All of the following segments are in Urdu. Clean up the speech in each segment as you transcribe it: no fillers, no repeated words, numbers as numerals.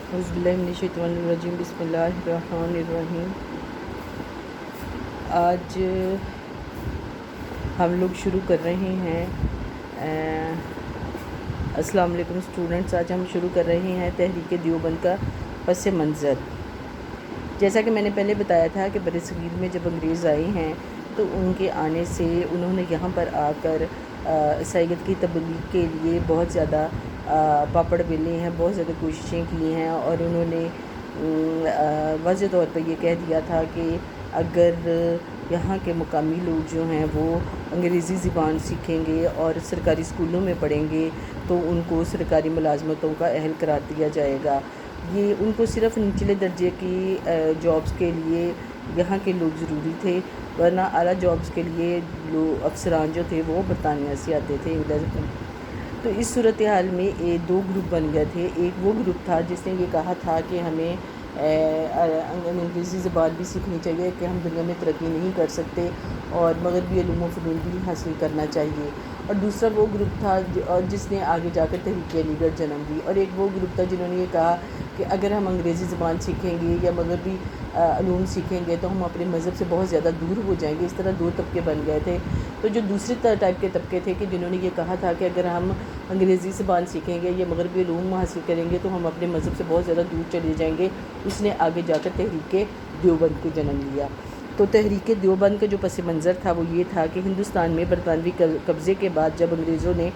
اعوذ باللہ من الشیطان الرجیم، بسم اللہ الرحمن الرحیم۔ آج ہم لوگ شروع کر رہے ہیں السلام علیکم اسٹوڈنٹس۔ آج ہم شروع کر رہے ہیں تحریک دیوبند کا پس منظر۔ جیسا کہ میں نے پہلے بتایا تھا کہ برصغیر میں جب انگریز آئے ہیں تو ان کے آنے سے انہوں نے یہاں پر آ کر عیسائیت کی تبلیغ کے لیے بہت زیادہ پاپڑ بیلے ہیں، بہت زیادہ کوششیں کی ہیں، اور انہوں نے واضح طور پہ یہ کہہ دیا تھا کہ اگر یہاں کے مقامی لوگ جو ہیں وہ انگریزی زبان سیکھیں گے اور سرکاری اسکولوں میں پڑھیں گے تو ان کو سرکاری ملازمتوں کا اہل قرار دیا جائے گا۔ یہ ان کو صرف نچلے درجے کی جابس کے لیے یہاں کے لوگ ضروری تھے، ورنہ اعلیٰ جابس کے لیے افسران جو تھے وہ برطانیہ سے آتے تھے۔ تو اس صورتحال میں دو گروپ بن گئے تھے۔ ایک وہ گروپ تھا جس نے یہ کہا تھا کہ ہمیں انگریزی زبان بھی سیکھنی چاہیے کہ ہم دنیا میں ترقی نہیں کر سکتے، اور مغربی علوم و فنون بھی حاصل کرنا چاہیے۔ اور دوسرا وہ گروپ تھا جس نے آگے جا کر تحریک علی گڑھ جنم دی، اور ایک وہ گروپ تھا جنہوں نے یہ کہا کہ اگر ہم انگریزی زبان سیکھیں گے یا مغربی علوم سیکھیں گے تو ہم اپنے مذہب سے بہت زیادہ دور ہو جائیں گے۔ اس طرح دو طبقے بن گئے تھے۔ تو جو دوسری ٹائپ کے طبقے تھے کہ جنہوں نے یہ کہا تھا کہ اگر ہم انگریزی زبان سیکھیں گے یا مغربی علوم حاصل کریں گے تو ہم اپنے مذہب سے بہت زیادہ دور چلے جائیں گے، اس نے آگے جا کر تحریک دیوبند کو جنم لیا۔ تو تحریک دیوبند کا جو پس منظر تھا وہ یہ تھا کہ ہندوستان میں برطانوی قبضے کے بعد جب انگریزوں نے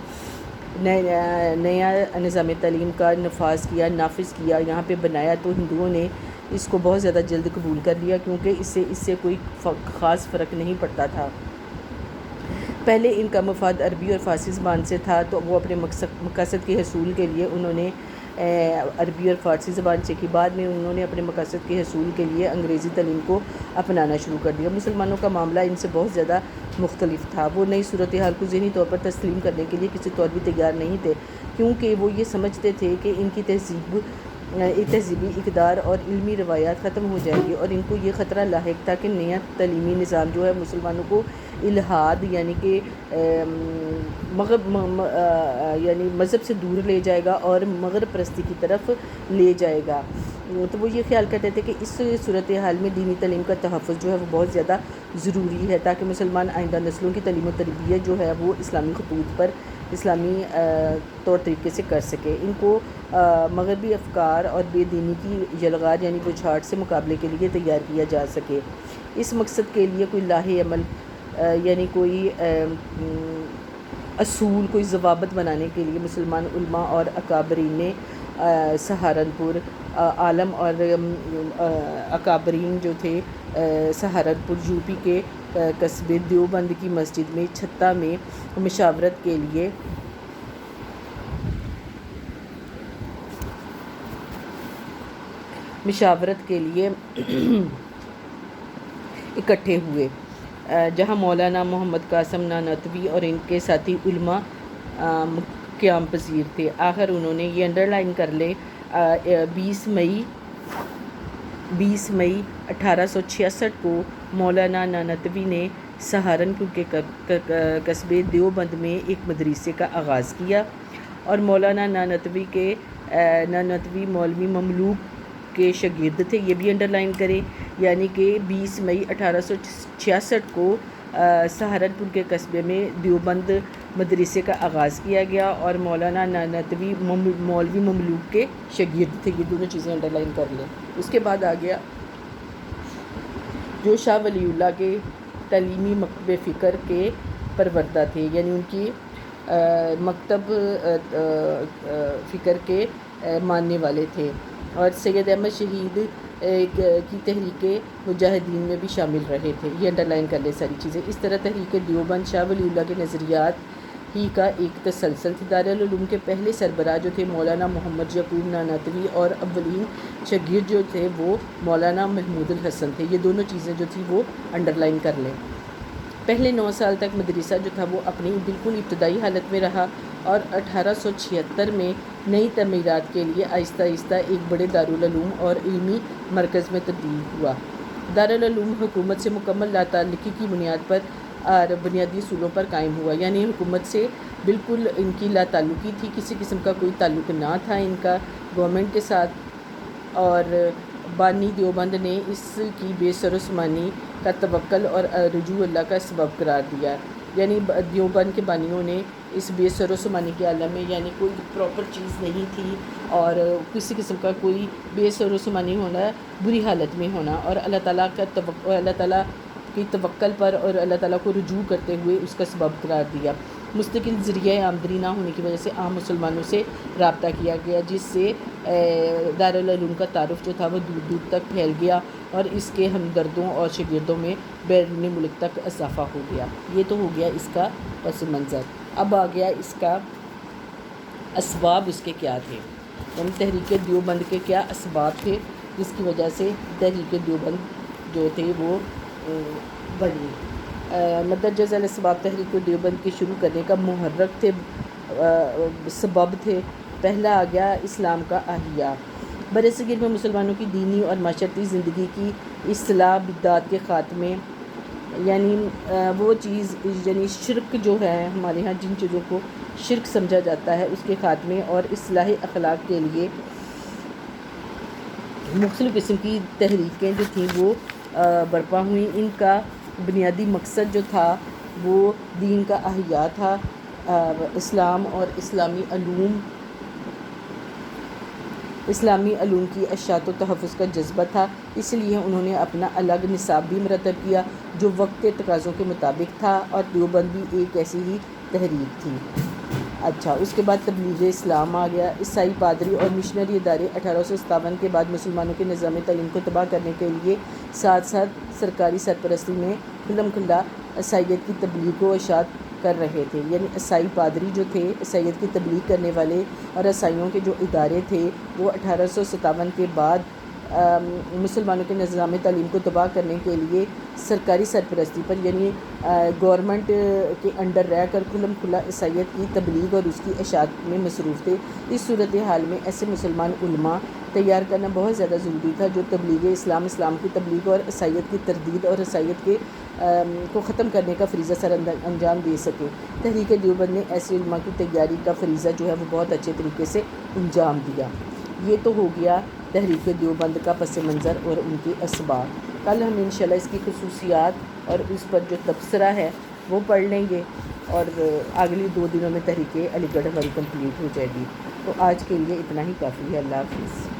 نیا نظام تعلیم کا نافذ کیا یہاں پہ بنایا، تو ہندوؤں نے اس کو بہت زیادہ جلد قبول کر لیا، کیونکہ اس سے کوئی خاص فرق نہیں پڑتا تھا۔ پہلے ان کا مفاد عربی اور فارسی زبان سے تھا، تو وہ اپنے مقاصد کے حصول کے لیے انہوں نے عربی اور فارسی زبان سیکھی۔ بعد میں انہوں نے اپنے مقاصد کے حصول کے لیے انگریزی تعلیم کو اپنانا شروع کر دیا۔ مسلمانوں کا معاملہ ان سے بہت زیادہ مختلف تھا۔ وہ نئی صورتحال کو ذہنی طور پر تسلیم کرنے کے لیے کسی طور بھی تیار نہیں تھے، کیونکہ وہ یہ سمجھتے تھے کہ ان کی تہذیبی اقدار اور علمی روایات ختم ہو جائیں گی، اور ان کو یہ خطرہ لاحق تھا کہ نیا تعلیمی نظام جو ہے مسلمانوں کو الحاد یعنی کہ یعنی مذہب سے دور لے جائے گا اور مغرب پرستی کی طرف لے جائے گا۔ تو وہ یہ خیال کرتے تھے کہ اس صورتحال میں دینی تعلیم کا تحفظ جو ہے وہ بہت زیادہ ضروری ہے، تاکہ مسلمان آئندہ نسلوں کی تعلیم و تربیت جو ہے وہ اسلامی خطوط پر اسلامی طور طریقے سے کر سکے۔ ان کو مغربی افکار اور بے دینی کی یلغار یعنی بچھاڑ سے مقابلے کے لیے تیار کیا جا سکے۔ اس مقصد کے لیے کوئی لاہ عمل یعنی کوئی اصول، کوئی ضوابط بنانے کے لیے مسلمان علماء اور اکابرین نے سہارنپور عالم اور اکابرین جو تھے سہارنپور یو پی کے قصبے دیوبند کی مسجد میں چھتہ میں مشاورت کے لیے اکٹھے ہوئے، جہاں مولانا محمد قاسم نانوتوی اور ان کے ساتھی علماء قیام پذیر تھے۔ آخر انہوں نے یہ انڈر لائن کر لے 20 مئی 1866 کو مولانا نانوتوی نے سہارنپور کے قصبے دیوبند میں ایک مدرسے کا آغاز کیا، اور مولانا نانوتوی مولوی مملوک کے شاگرد تھے۔ یہ بھی انڈر لائن کریں، یعنی کہ 20 مئی 1866 کو سہارنپور کے قصبے میں دیوبند مدرسے کا آغاز کیا گیا، اور مولانا نانوتوی مولوی مملوک کے شاگرد تھے۔ یہ دونوں چیزیں انڈر لائن کر لیں۔ اس کے بعد آ گیا جو شاہ ولی اللہ کے تعلیمی مکتب فکر کے پروردہ تھے، یعنی ان کی مکتب فکر کے ماننے والے تھے، اور سید احمد شہید کی تحریک مجاہدین میں بھی شامل رہے تھے۔ یہ انڈر لائن کر لیں ساری چیزیں۔ اس طرح تحریک دیوبند شاہ ولی اللہ کے نظریات ہی کا ایک تسلسل تھی۔ دارالعلوم کے پہلے سربراہ جو تھے مولانا محمد یعقوب نانوتوی، اور اولین شاگرد جو تھے وہ مولانا محمود الحسن تھے۔ یہ دونوں چیزیں جو تھی وہ انڈر لائن کر لیں۔ پہلے 9 سال تک مدرسہ جو تھا وہ اپنی بالکل ابتدائی حالت میں رہا، اور 1876 میں نئی تعمیرات کے لیے آہستہ آہستہ ایک بڑے دارالعلوم اور علمی مرکز میں تبدیل ہوا۔ دارالعلوم حکومت سے مکمل لاتعلقی کی بنیاد پر اور بنیادی اصولوں پر قائم ہوا، یعنی حکومت سے بالکل ان کی لا تعلقی تھی، کسی قسم کا کوئی تعلق نہ تھا ان کا گورنمنٹ کے ساتھ۔ اور بانی دیوبند نے اس کی بے سر و سامانی کا توکل اور رجوع اللہ کا سبب قرار دیا، یعنی دیوبند کے بانیوں نے اس بے سر و سامانی کے عالم میں، یعنی کوئی پراپر چیز نہیں تھی اور کسی قسم کا کوئی بے سر و سامانی ہونا، بری حالت میں ہونا، اور اللہ تعالیٰ کی توکل پر اور اللہ تعالیٰ کو رجوع کرتے ہوئے اس کا سبب قرار دیا۔ مستقل ذریعہ آمدنی نہ ہونے کی وجہ سے عام مسلمانوں سے رابطہ کیا گیا، جس سے دارالعلوم کا تعارف جو تھا وہ دور دور تک پھیل گیا اور اس کے ہمدردوں اور شاگردوں میں بیرون ملک تک اضافہ ہو گیا۔ یہ تو ہو گیا اس کا پس منظر۔ اب آ گیا اس کا اسباب، اس کے کیا تھے، یعنی تحریک دیوبند کے کیا اسباب تھے جس کی وجہ سے تحریک دیوبند جو تھے وہ بنی۔ مندرجہ ذیل اسباب تحریک دیوبند کے شروع کرنے کا محرک تھے، سبب تھے۔ پہلا آ گیا اسلام کا احیاء۔ برصغیر میں مسلمانوں کی دینی اور معاشرتی زندگی کی اصلاح، بدعات کے خاتمے، یعنی وہ چیز، یعنی شرک جو ہے ہمارے ہاں جن چیزوں کو شرک سمجھا جاتا ہے اس کے خاتمے اور اصلاح اخلاق کے لیے مختلف قسم کی تحریکیں جو تھیں وہ برپا ہوئیں۔ ان کا بنیادی مقصد جو تھا وہ دین کا احیاء تھا، اسلام اور اسلامی علوم کی اشاعت و تحفظ کا جذبہ تھا۔ اس لیے انہوں نے اپنا الگ نصاب بھی مرتب کیا جو وقت کے تقاضوں کے مطابق تھا، اور دیوبند بھی ایک ایسی ہی تحریک تھی۔ اچھا، اس کے بعد تبلیغ اسلام آ گیا۔ عیسائی پادری اور مشنری ادارے 1857 کے بعد مسلمانوں کے نظام تعلیم کو تباہ کرنے کے لیے ساتھ ساتھ سرکاری سرپرستی میں کھلم کھلا عیسائیت کی تبلیغ و اشاعت کر رہے تھے، یعنی عیسائی پادری جو تھے عیسائیت کی تبلیغ کرنے والے، اور عیسائیوں کے جو ادارے تھے وہ 1857 کے بعد مسلمانوں کے نظام تعلیم کو تباہ کرنے کے لیے سرکاری سرپرستی پر، یعنی گورنمنٹ کے انڈر رہ کر کھلم کھلا عیسائیت کی تبلیغ اور اس کی اشاعت میں مصروف تھے۔ اس صورتحال میں ایسے مسلمان علماء تیار کرنا بہت زیادہ ضروری تھا جو تبلیغ اسلام، اسلام کی تبلیغ اور عیسائیت کی تردید اور عیسائیت کو ختم کرنے کا فریضہ سر انجام دے سکے۔ تحریک دیوبند نے ایسے علماء کی تیاری کا فریضہ جو ہے وہ بہت اچھے طریقے سے انجام دیا۔ یہ تو ہو گیا تحریک دیوبند کا پس منظر اور ان کے اسباب۔ کل ہم انشاءاللہ اس کی خصوصیات اور اس پر جو تبصرہ ہے وہ پڑھ لیں گے، اور اگلی 2 دنوں میں تحریک علی گڑھ ہماری کمپلیٹ ہو جائے گی۔ تو آج کے لیے اتنا ہی کافی ہے۔ اللہ حافظ۔